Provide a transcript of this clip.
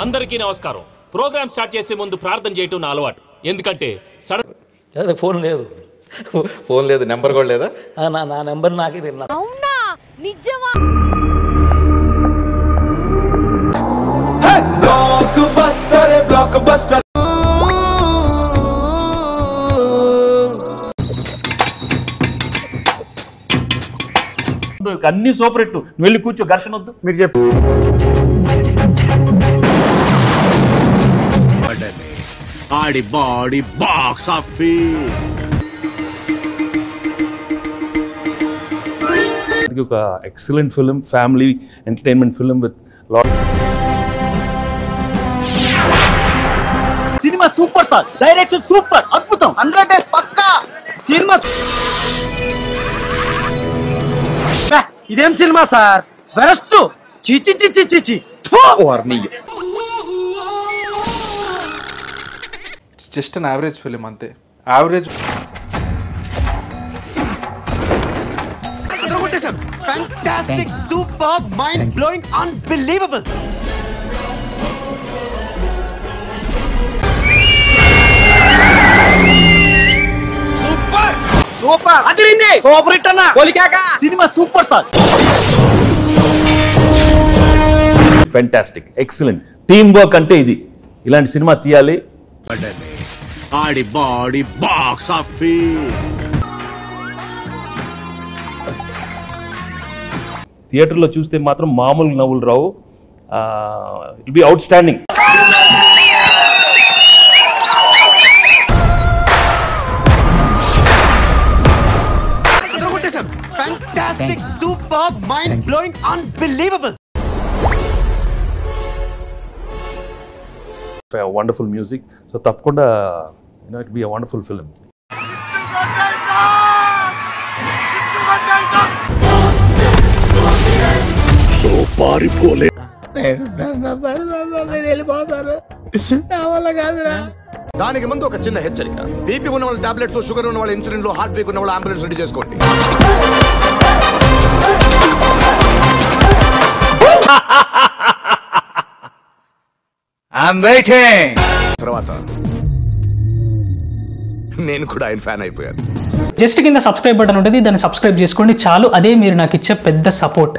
అందరికీ నమస్కారం. Programme start చేసే ముందు ప్రార్థన చేయటం నా అలవాటు. ఎందుకంటే సడన్ ఫోన్ లేదు, నెంబర్ కూడా లేదా? నా నెంబర్ నాకే తెలియదు. అవునా? నిజమా? అన్ని సూపర్ హిట్. నువ్వు వెళ్ళి కూర్చో, ఘర్షణ వద్దు. మీరు చెప్పు. ఆడి బాడీ బాక్స్ ఆఫీస్ ఒక excellent film, family entertainment film with cinema super sir, direction super, అద్భుతం, 100 డేస్ పక్కా సినిమా. ఇదేం సినిమా సార్, వెరస్ట్, చిచి చిచి చిచి. It's just an average film, అంతే. Average. Fantastic, superb, mind-blowing, unbelievable. Super super అదిరింది. సూపర్ హిట్ అన్న, కొలికాక cinema super sir. Fantastic, excellent team work. అంటే ఇది, ఇలాంటి సినిమా తీయాలి. ఆడి బాడీ బాక్స్ ఆఫీస్ థియేటర్లో చూస్తే మాత్రం మామూలు నవ్వులు రావు. It be outstanding. Fantastic, superb, mind-blowing, unbelievable. Wonderful music. So తప్పకుండా it be a wonderful film. So పారిపోలే. దానికి ముందు ఒక చిన్న హెచ్చరిక. బీపీ ఉన్న వాళ్ళ టాబ్లెట్స్, షుగర్ ఉన్న వాళ్ళ ఇన్సులిన్, హార్ట్ వీక్ ఉన్న వాళ్ళ అంబులెన్స్ రెడీ చేసుకోండి. తర్వాత నేను కూడా ఆయన ఫ్యాన్ అయిపోయాను. జస్ట్ కింద సబ్స్క్రైబ్ బటన్ ఉంటుంది, దాన్ని సబ్స్క్రైబ్ చేసుకోండి చాలు. అదే మీరు నాకు ఇచ్చే పెద్ద సపోర్ట్.